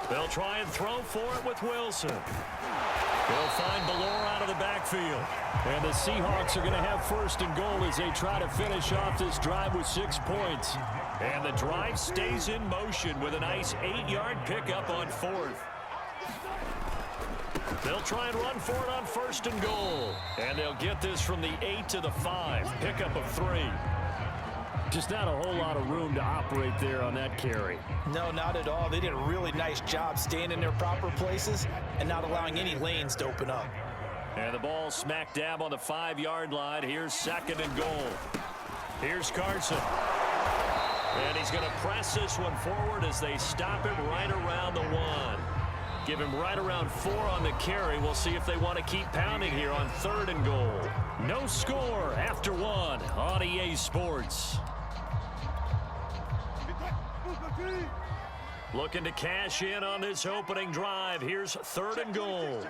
They'll try and throw for it with Wilson. They'll find Ballore out of the backfield. And the Seahawks are going to have first and goal as they try to finish off this drive with 6 points. And the drive stays in motion with a nice 8-yard pickup on 4th. They'll try and run for it on first and goal. And they'll get this from the 8 to the 5. Pickup of 3. Just not a whole lot of room to operate there on that carry. No, not at all. They did a really nice job staying in their proper places and not allowing any lanes to open up. And the ball smack dab on the 5-yard line. Here's second and goal. Here's Carson. And he's going to press this one forward as they stop him right around the 1. Give him right around 4 on the carry. We'll see if they want to keep pounding here on 3rd and goal. No score after 1 on EA Sports. Looking to cash in on this opening drive. Here's 3rd and goal.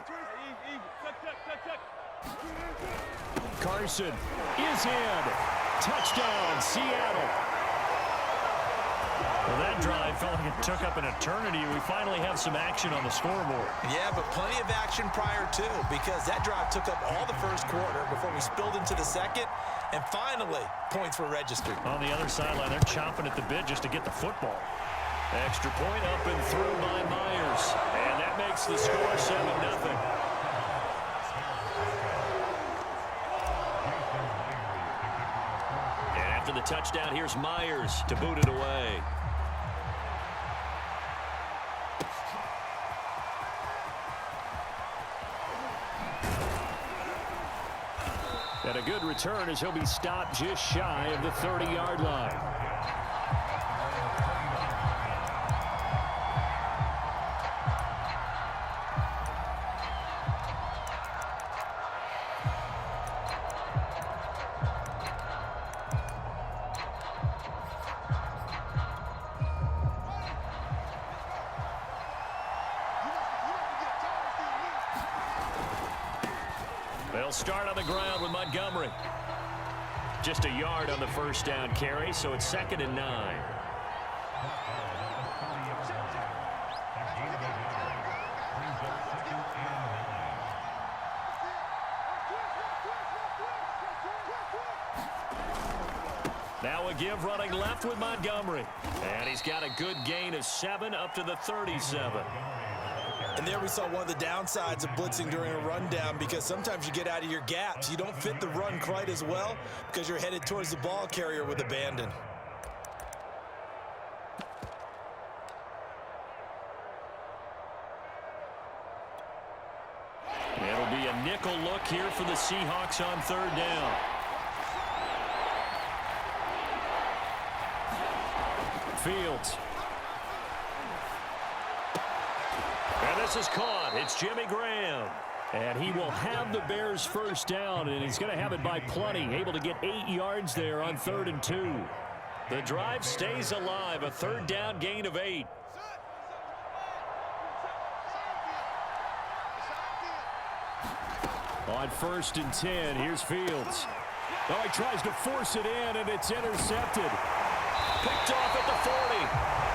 Carson is in. Touchdown, Seattle. Well, that drive felt like it took up an eternity. We finally have some action on the scoreboard. Yeah, but plenty of action prior to, because that drive took up all the first quarter before we spilled into the second, and finally, points were registered. On the other sideline, they're chomping at the bit just to get the football. Extra point up and through by Myers, and that makes the score 7-0. And after the touchdown, here's Myers to boot it away. And a good return as he'll be stopped just shy of the 30-yard line. They'll start on the ground with Montgomery. Just a yard on the first down carry, so it's 2nd and 9. Now a give running left with Montgomery. And he's got a good gain of 7 up to the 37. And there we saw one of the downsides of blitzing during a rundown, because sometimes you get out of your gaps. You don't fit the run quite as well because you're headed towards the ball carrier with abandon. It'll be a nickel look here for the Seahawks on 3rd down. Fields. And this is caught. It's Jimmy Graham. And he will have the Bears first down, and he's going to have it by plenty. Able to get 8 yards there on 3rd and 2. The drive stays alive. A 3rd down gain of 8. On 1st and 10, here's Fields. Oh, he tries to force it in, and it's intercepted. Picked off at the 40.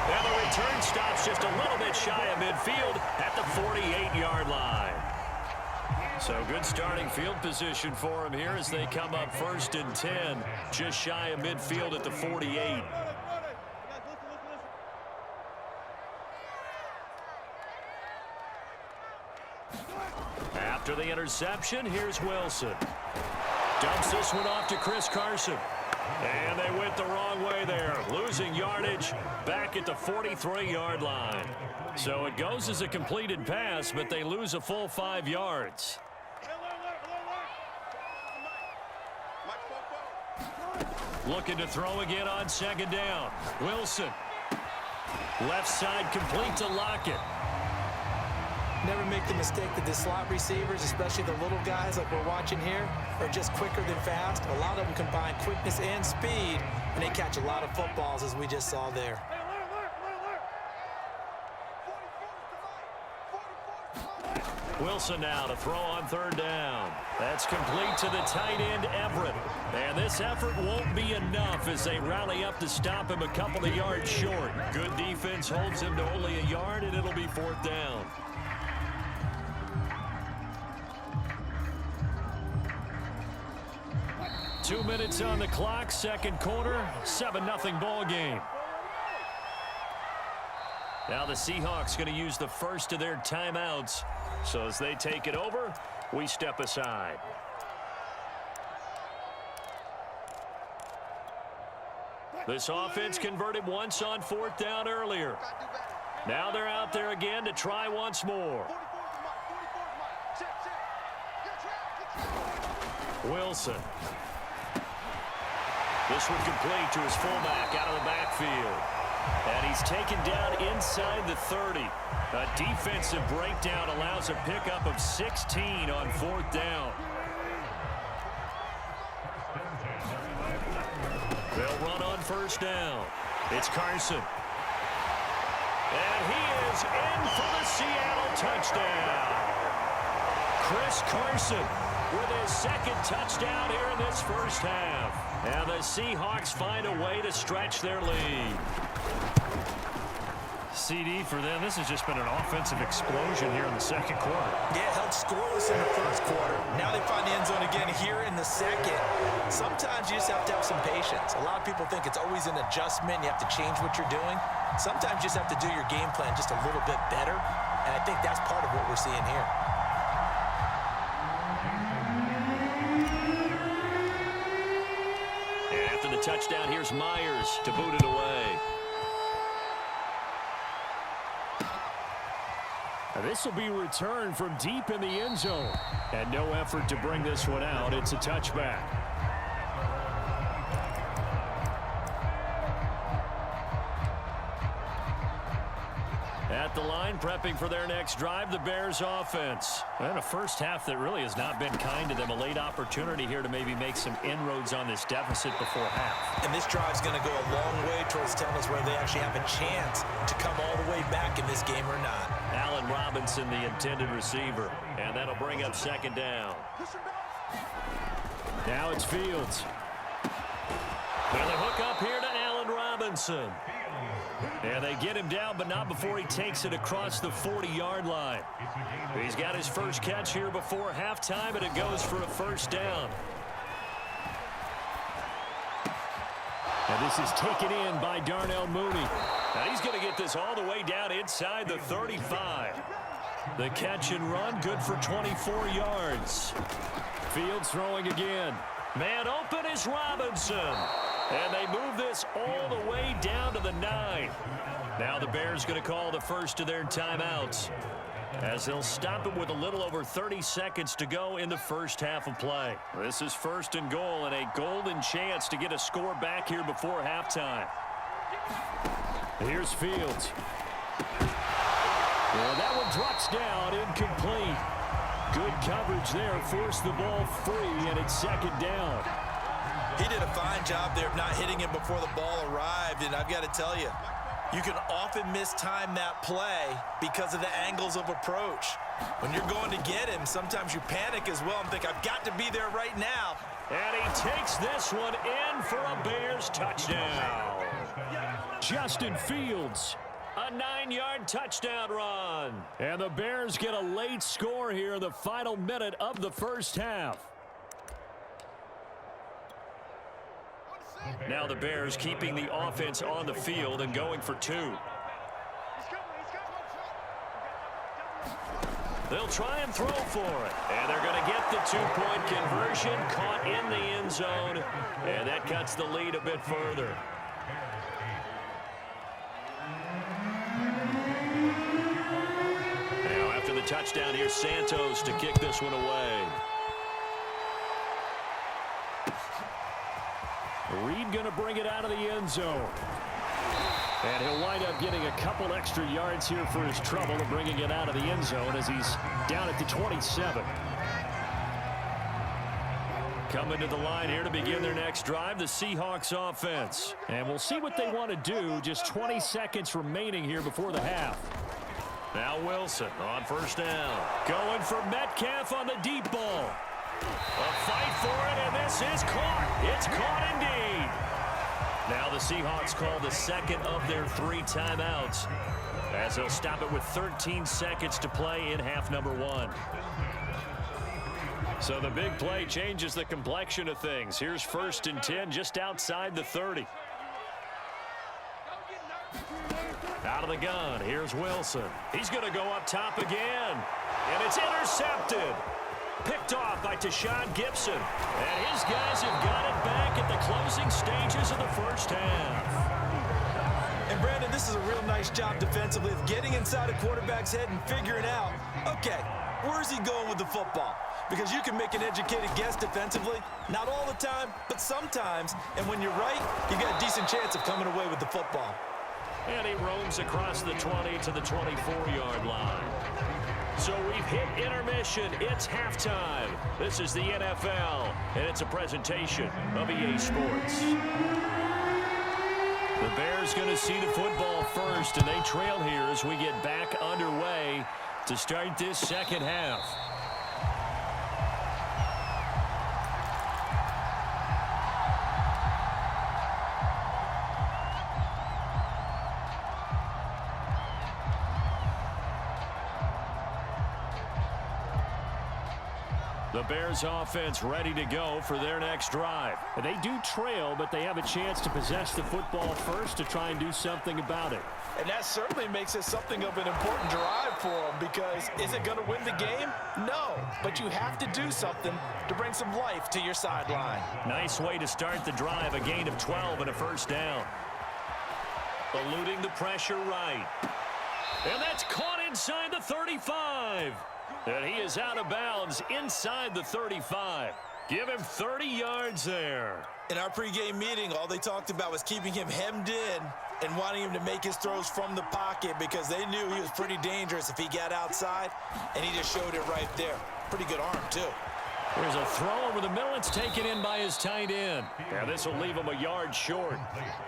And the return stops just a little bit shy of midfield at the 48-yard line. So good starting field position for him here as they come up 1st and 10, just shy of midfield at the 48. After the interception, here's Wilson. Dumps this one off to Chris Carson. And they went the wrong way there, losing yardage back at the 43-yard line. So it goes as a completed pass, but they lose a full 5 yards. Looking to throw again on 2nd down. Wilson. Left side complete to Lockett. Never make the mistake that the slot receivers, especially the little guys like we're watching here, are just quicker than fast. A lot of them combine quickness and speed, and they catch a lot of footballs, as we just saw there. Wilson now to throw on third down. That's complete to the tight end, Everett. And this effort won't be enough as they rally up to stop him a couple of yards short. Good defense holds him to only a yard, and it'll be fourth down. Two minutes on the clock, second quarter, 7-0 ball game. Now the Seahawks going to use the first of their timeouts. So as they take it over, we step aside. This offense converted once on fourth down earlier. Now they're out there again to try once more. Wilson. This one complete to his fullback out of the backfield. And he's taken down inside the 30. A defensive breakdown allows a pickup of 16 on fourth down. They'll run on first down. It's Carson. And he is in for the Seattle touchdown. Chris Carson with his second touchdown here in this first half. And the Seahawks find a way to stretch their lead. CD for them, this has just been an offensive explosion here in the second quarter. Yeah, held scoreless in the first quarter. Now they find the end zone again here in the second. Sometimes you just have to have some patience. A lot of people think it's always an adjustment. You have to change what you're doing. Sometimes you just have to do your game plan just a little bit better. And I think that's part of what we're seeing here. And after the touchdown, here's Myers to boot it away. This will be returned from deep in the end zone. And no effort to bring this one out. It's a touchback. At the line, prepping for their next drive, the Bears offense. And a first half that really has not been kind to them. A late opportunity here to maybe make some inroads on this deficit before half. And this drive's going to go a long way towards telling us whether they actually have a chance to come all the way back in this game or not. Allen Robinson, the intended receiver. And that'll bring up second down. Now it's Fields. Well, they hook up here to Allen Robinson. And they get him down, but not before he takes it across the 40-yard line. He's got his first catch here before halftime, and it goes for a first down. And this is taken in by Darnell Mooney. Now he's going to get this all the way down inside the 35. The catch and run, good for 24 yards. Fields throwing again. Man open is Robinson. And they move this all the way down to the 9. Now the Bears going to call the first of their timeouts, as they'll stop it with a little over 30 seconds to go in the first half of play. This is first and goal, and a golden chance to get a score back here before halftime. Here's Fields. Well, that one drops down, incomplete. Good coverage there, forced the ball free, and it's second down. He did a fine job there of not hitting him before the ball arrived, and I've got to tell you, you can often mistime that play because of the angles of approach. When you're going to get him, sometimes you panic as well and think, I've got to be there right now. And he takes this one in for a Bears touchdown. Justin Fields, a 9-yard touchdown run. And the Bears get a late score here in the final minute of the first half. Now the Bears keeping the offense on the field and going for 2. They'll try and throw for it. And they're going to get the 2-point conversion, caught in the end zone. And that cuts the lead a bit further. Now after the touchdown, here's Santos to kick this one away. Reed going to bring it out of the end zone. And he'll wind up getting a couple extra yards here for his trouble of bringing it out of the end zone as he's down at the 27. Coming to the line here to begin their next drive, the Seahawks offense. And we'll see what they want to do. Just 20 seconds remaining here before the half. Now Wilson on first down. Going for Metcalf on the deep ball. A fight for it, and this is caught. It's caught indeed. Now the Seahawks call the second of their 3 timeouts as they'll stop it with 13 seconds to play in half number 1. So the big play changes the complexion of things. Here's 1st and 10 just outside the 30. Out of the gun, here's Wilson. He's going to go up top again. And it's intercepted. Picked off by Tashawn Gibson. And his guys have got it back at the closing stages of the first half. And Brandon, this is a real nice job defensively of getting inside a quarterback's head and figuring out, okay, where's he going with the football? Because you can make an educated guess defensively, not all the time, but sometimes. And when you're right, you got a decent chance of coming away with the football. And he roams across the 20 to the 24-yard line. So we've hit intermission. It's halftime. This is the NFL, and it's a presentation of EA Sports. The Bears going to see the football first, and they trail here as we get back underway to start this second half. The Bears offense ready to go for their next drive. They do trail, but they have a chance to possess the football first to try and do something about it. And that certainly makes it something of an important drive for them, because is it going to win the game? No, but you have to do something to bring some life to your sideline. Nice way to start the drive, a gain of 12 and a first down. Eluding the pressure right. And that's caught inside the 35. And he is out of bounds inside the 35. Give him 30 yards there. In our pregame meeting, all they talked about was keeping him hemmed in and wanting him to make his throws from the pocket, because they knew he was pretty dangerous if he got outside, and he just showed it right there. Pretty good arm, too. There's a throw over the middle. It's taken in by his tight end. Yeah, this will leave him a yard short.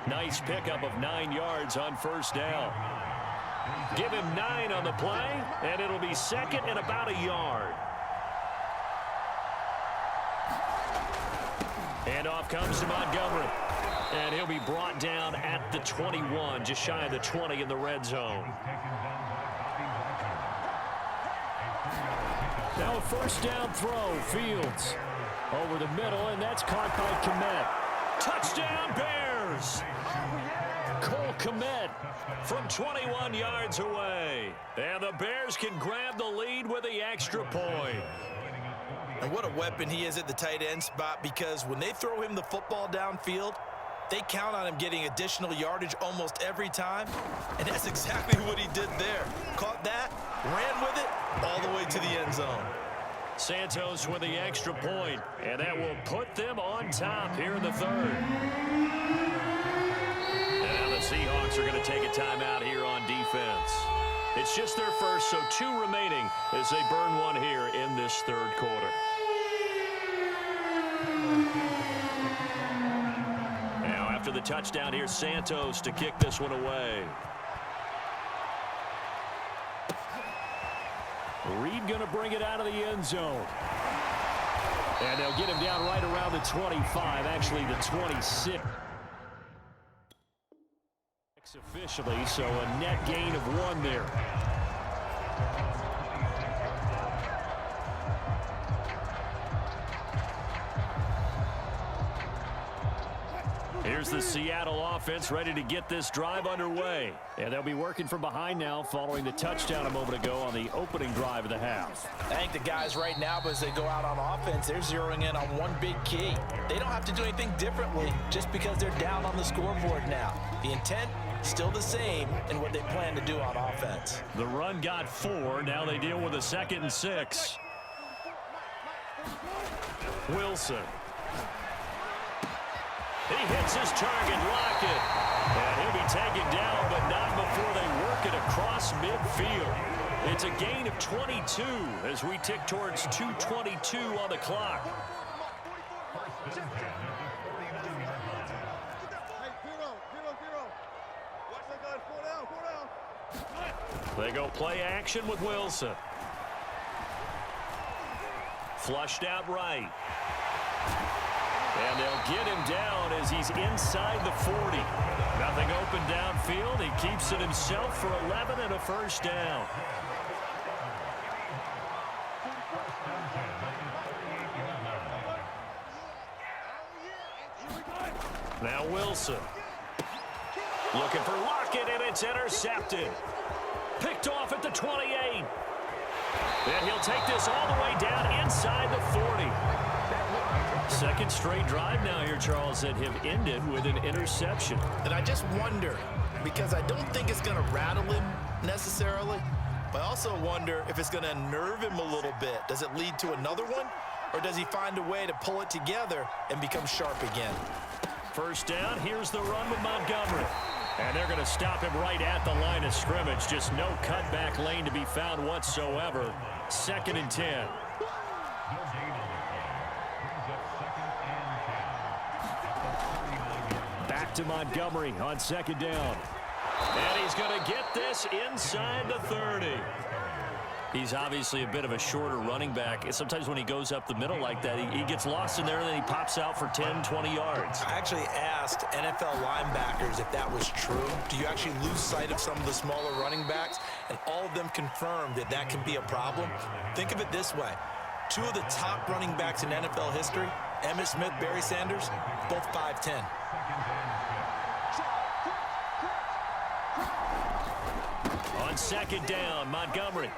Nice pickup of 9 yards on first down. Give him 9 on the play, and it'll be second and about a yard. And off comes to Montgomery. And he'll be brought down at the 21, just shy of the 20 in the red zone. Now a first down throw, Fields. Over the middle, and that's caught by Kmet. Touchdown, Bears! Cole Kmet from 21 yards away. And the Bears can grab the lead with the extra point. And what a weapon he is at the tight end spot, because when they throw him the football downfield, they count on him getting additional yardage almost every time. And that's exactly what he did there. Caught that, ran with it, all the way to the end zone. Santos with the extra point, and that will put them on top here in the third. And the Seahawks are going to take a timeout here on defense. It's just their first, so 2 remaining as they burn one here in this third quarter. Now after the touchdown, here's Santos to kick this one away. Reed going to bring it out of the end zone. And they'll get him down right around the 25, actually the 26. Officially, so a net gain of 1 there. Here's the Seattle offense ready to get this drive underway. And they'll be working from behind now following the touchdown a moment ago on the opening drive of the half. I think the guys right now, as they go out on offense, they're zeroing in on one big key. They don't have to do anything differently just because they're down on the scoreboard now. The intent, still the same in what they plan to do on offense. The run got 4. Now they deal with a 2nd and 6. Wilson. He hits his target, Lockett. And he'll be taken down, but not before they work it across midfield. It's a gain of 22 as we tick towards 2:22 on the clock. They go play action with Wilson. Flushed out right. And they'll get him down as he's inside the 40. Nothing open downfield. He keeps it himself for 11 and a first down. Now Wilson. Looking for Lockett, and it's intercepted. Picked off at the 28. And he'll take this all the way down inside the 40. Second straight drive now here, Charles, that have ended with an interception. And I just wonder, because I don't think it's going to rattle him necessarily, but I also wonder if it's going to unnerve him a little bit. Does it lead to another one, or does he find a way to pull it together and become sharp again? First down, here's the run with Montgomery. And they're going to stop him right at the line of scrimmage. Just no cutback lane to be found whatsoever. 2nd and 10. Back to Montgomery on 2nd down. And he's going to get this inside the 30. He's obviously a bit of a shorter running back. Sometimes when he goes up the middle like that, he gets lost in there, and then he pops out for 10, 20 yards. I actually asked NFL linebackers if that was true. Do you actually lose sight of some of the smaller running backs? And all of them confirmed that that can be a problem. Think of it this way. 2 of the top running backs in NFL history, Emmitt Smith, Barry Sanders, both 5'10". On 2nd down, Montgomery.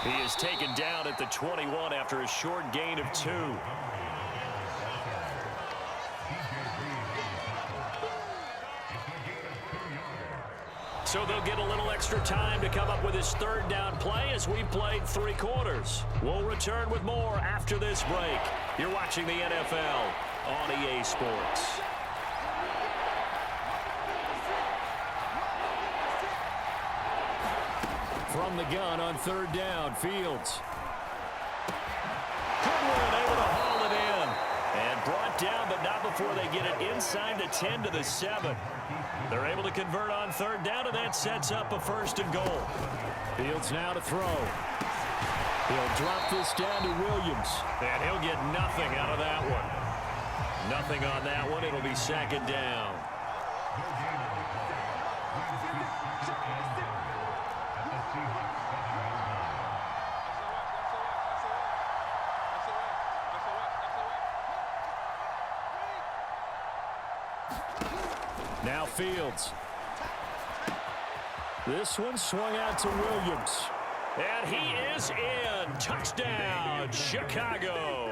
He is taken down at the 21 after a short gain of 2. So they'll get a little extra time to come up with his 3rd down play as we played 3 quarters. We'll return with more after this break. You're watching the NFL on EA Sports. From the gun on 3rd down, Fields. Goodwin able to haul it in. And brought down, but not before they get it inside the 10 to the 7. They're able to convert on 3rd down, and that sets up a 1st and goal. Fields now to throw. He'll drop this down to Williams. And he'll get nothing out of that one. Nothing on that one. It'll be 2nd down. Now Fields. This one swung out to Williams. And he is in. Touchdown, Chicago.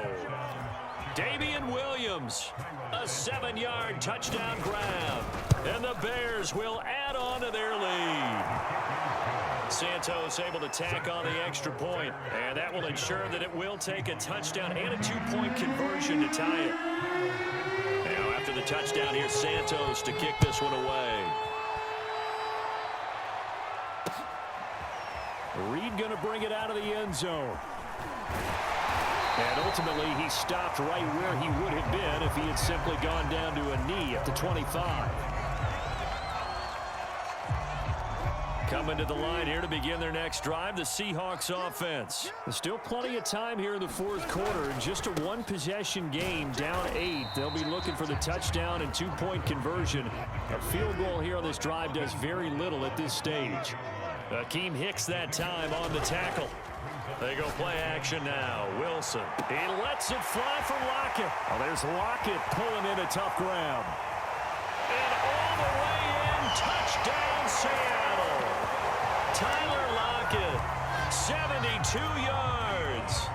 Damian Williams, a 7-yard touchdown grab. And the Bears will add on to their lead. Santos able to tack on the extra point. And that will ensure that it will take a touchdown and a 2-point conversion to tie it. Now after the touchdown, here's Santos to kick this one away. Reed going to bring it out of the end zone. And ultimately, he stopped right where he would have been if he had simply gone down to a knee at the 25. Coming to the line here to begin their next drive, the Seahawks offense. There's still plenty of time here in the 4th quarter. Just a 1-possession game, down 8. They'll be looking for the touchdown and 2-point conversion. A field goal here on this drive does very little at this stage. Akeem Hicks that time on the tackle. They go play action now. Wilson. He lets it fly for Lockett. Oh, there's Lockett pulling in a tough grab. And all the way in, touchdown Seattle. Tyler Lockett, 72 yards.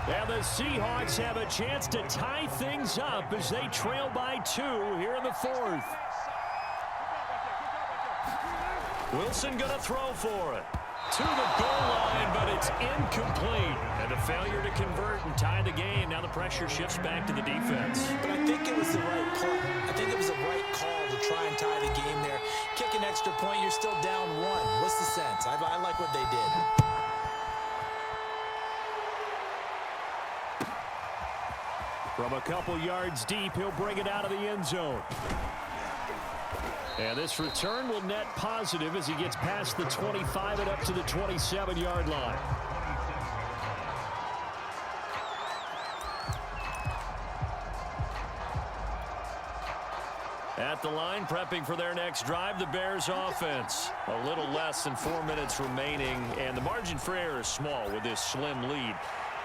And the Seahawks have a chance to tie things up as they trail by 2 here in the 4th. Wilson going to throw for it. To the goal line, but it's incomplete. And a failure to convert and tie the game. Now the pressure shifts back to the defense. But I think it was the right play. I think it was the right call to try and tie the game there. Kick an extra point, you're still down 1. What's the sense? I like what they did. From a couple yards deep, he'll bring it out of the end zone. And this return will net positive as he gets past the 25 and up to the 27-yard line. At the line, prepping for their next drive, the Bears offense. A little less than 4 minutes remaining, and the margin for error is small with this slim lead.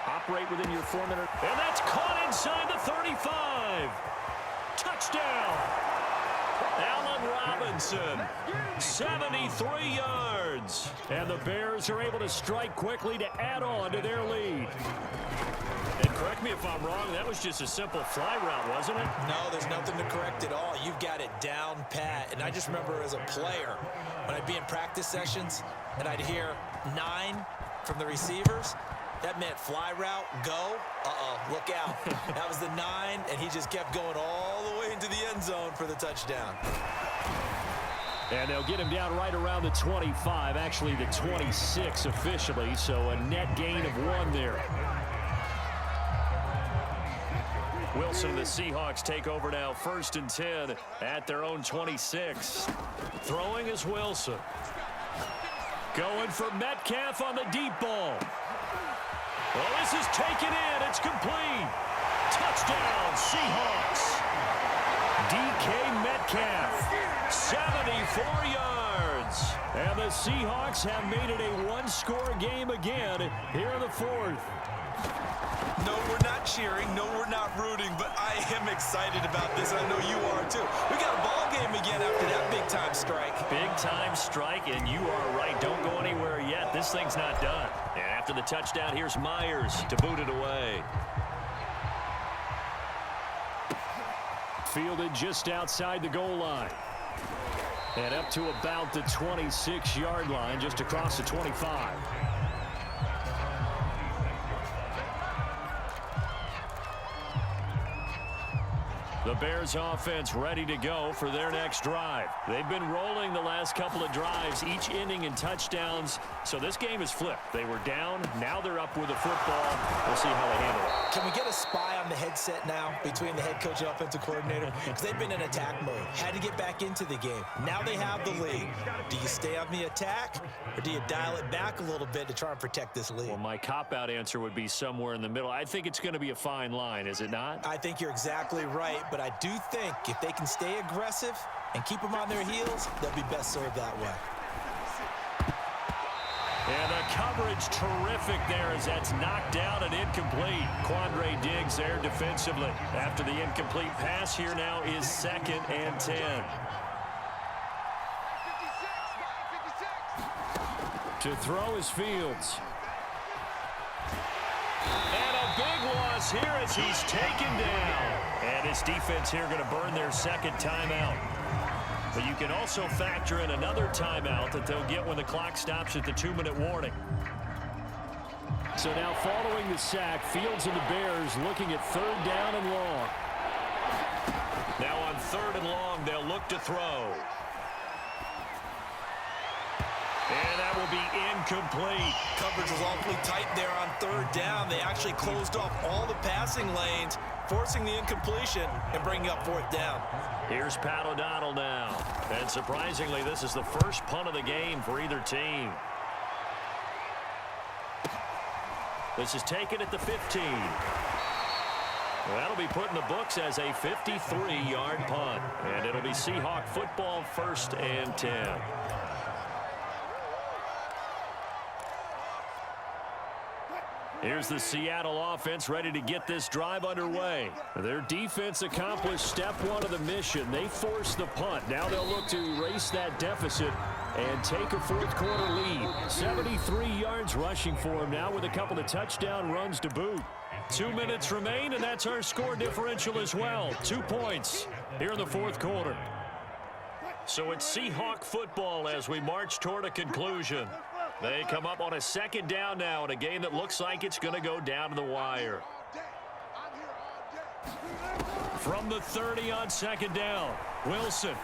Operate within your 4 minute. And that's caught inside the 35. Touchdown. Allen Robinson, 73 yards. And the Bears are able to strike quickly to add on to their lead. And correct me if I'm wrong, that was just a simple fly route, wasn't it? No, there's nothing to correct at all. You've got it down pat. And I just remember as a player, when I'd be in practice sessions and I'd hear 9 from the receivers, that meant fly route, go, look out. That was the 9, and he just kept going all the way into the end zone for the touchdown. And they'll get him down right around the 25, actually the 26 officially, so a net gain of 1 there. Wilson and the Seahawks take over now, 1st and 10 at their own 26. Throwing is Wilson. Going for Metcalf on the deep ball. Well, this is taken in. It's complete. Touchdown, Seahawks. DK Metcalf, 74 yards. And the Seahawks have made it a one-score game again here in the 4th. No, we're not cheering. No, we're not rooting, but I am excited about this. I know you are too. We got a ball game again after that big-time strike. Big-time strike, and you are right. Don't go anywhere yet. This thing's not done. And after the touchdown, here's Myers to boot it away. Fielded just outside the goal line. And up to about the 26-yard line, just across the 25. The Bears offense ready to go for their next drive. They've been rolling the last couple of drives, each inning in touchdowns. So this game is flipped. They were down. Now they're up with the football. We'll see how they handle it. Can we get a spy on the headset now between the head coach and offensive coordinator? Because they've been in attack mode. Had to get back into the game. Now they have the lead. Do you stay on the attack or do you dial it back a little bit to try and protect this lead? Well, my cop-out answer would be somewhere in the middle. I think it's going to be a fine line, is it not? I think you're exactly right, but I do think if they can stay aggressive and keep them on their heels, they'll be best served that way. And the coverage terrific there as that's knocked down and incomplete. Quandre Diggs there defensively. After the incomplete pass, here now is 2nd and 10. To throw is Fields. And a big loss here as he's taken down. And his defense here going to burn their 2nd timeout. But you can also factor in another timeout that they'll get when the clock stops at the 2-minute warning. So now following the sack, Fields and the Bears looking at 3rd down and long. Now on 3rd and long, they'll look to throw. And that will be incomplete. Coverage was awfully tight there on 3rd down. They actually closed off all the passing lanes, forcing the incompletion and bringing up 4th down. Here's Pat O'Donnell now. And surprisingly, this is the first punt of the game for either team. This is taken at the 15. That'll be put in the books as a 53-yard punt. And it'll be Seahawk football, 1st and 10. Here's the Seattle offense ready to get this drive underway. Their defense accomplished step 1 of the mission. They forced the punt. Now they'll look to erase that deficit and take a 4th quarter lead. 73 yards rushing for him now with a couple of touchdown runs to boot. 2 minutes remain, and that's our score differential as well. 2 points here in the 4th quarter. So it's Seahawk football as we march toward a conclusion. They come up on a 2nd down now in a game that looks like it's going to go down to the wire. From the 30 on 2nd down, Wilson.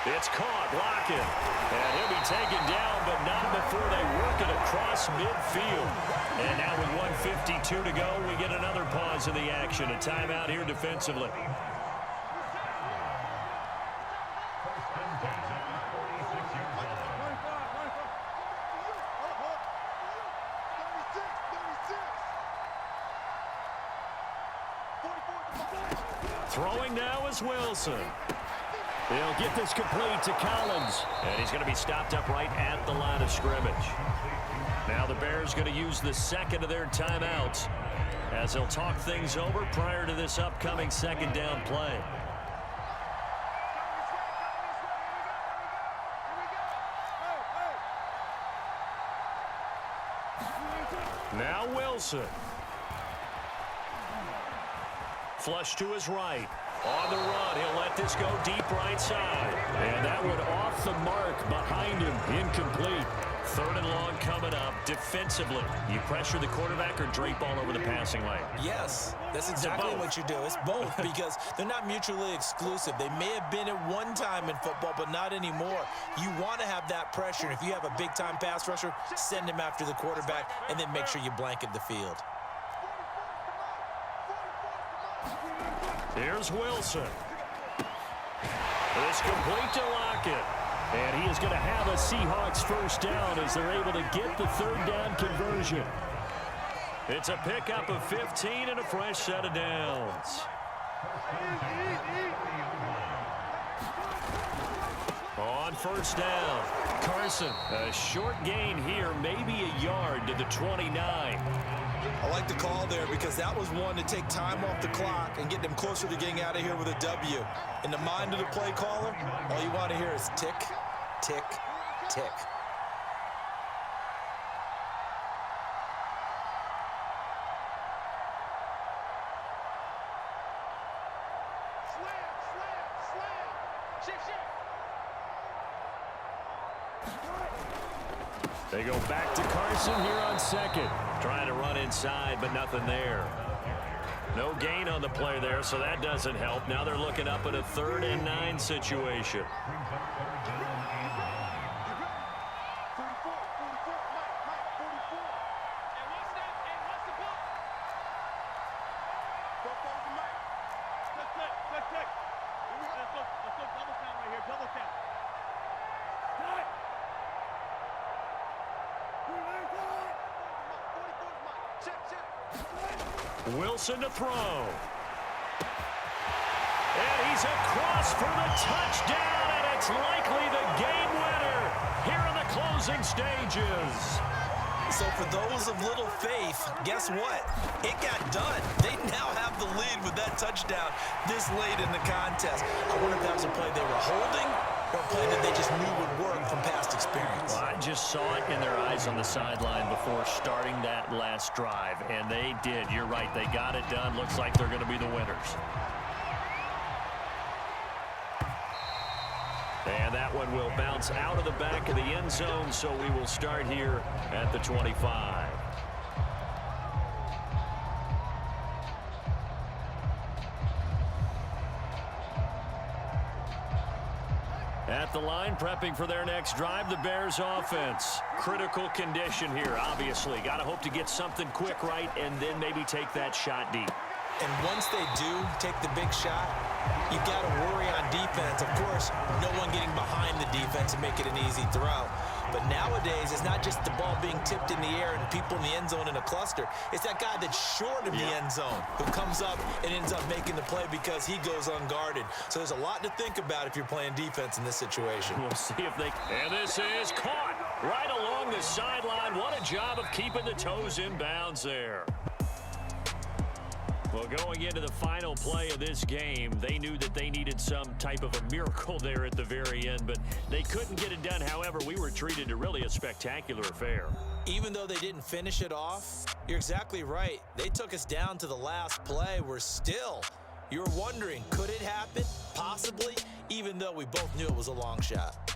It's caught, Lockett. And he'll be taken down, but not before they work it across midfield. And now with 1:52 to go, we get another pause in the action. A timeout here defensively. Throwing now is Wilson. They'll get this complete to Collins. And he's going to be stopped up right at the line of scrimmage. Now the Bears going to use the second of their timeouts as they'll talk things over prior to this upcoming second down play. Now Wilson. Flush to his right. On the run, he'll let this go deep right side. And that one off the mark behind him. Incomplete. Third and long coming up. Defensively, you pressure the quarterback or drape all over the passing lane? Yes, that's exactly what you do. It's both because they're not mutually exclusive. They may have been at one time in football, but not anymore. You want to have that pressure. And if you have a big-time pass rusher, send him after the quarterback and then make sure you blanket the field. Here's Wilson. This complete to Lockett. And he is going to have a Seahawks first down as they're able to get the third down conversion. It's a pickup of 15 and a fresh set of downs. On first down, Carson. A short gain here, maybe a yard to the 29. I like the call there because that was one to take time off the clock and get them closer to getting out of here with a W. In the mind of the play caller, all you want to hear is tick, tick, tick. They go back to Carson here on second. Trying to run inside, but nothing there. No gain on the play there, so that doesn't help. Now they're looking up at a 3rd and 9 situation. Wilson to throw. And he's across for the touchdown, and it's likely the game winner here in the closing stages. So for those of little faith, guess what? It got done. They now have the lead with that touchdown this late in the contest. I wonder if that was a play they were holding or a play that they just knew would work from past experience. Well, I just saw it in their eyes on the sideline before starting that last drive, and they did. You're right. They got it done. Looks like they're going to be the winners. And that one will bounce out of the back of the end zone, so we will start here at the 25. At the line, prepping for their next drive, the Bears offense. Critical condition here, obviously. Got to hope to get something quick right and then maybe take that shot deep. And once they do take the big shot, you got to worry on defense. Of course, no one getting behind the defense and make it an easy throw. But nowadays, it's not just the ball being tipped in the air and people in the end zone in a cluster. It's that guy that's short of the end zone who comes up and ends up making the play because he goes unguarded. So there's a lot to think about if you're playing defense in this situation. We'll see if they... And this is caught right along the sideline. What a job of keeping the toes in bounds there. Well, going into the final play of this game, they knew that they needed some type of a miracle there at the very end, but they couldn't get it done. However, we were treated to really a spectacular affair. Even though they didn't finish it off, you're exactly right. They took us down to the last play. We're still, you're wondering, could it happen? Possibly, even though we both knew it was a long shot.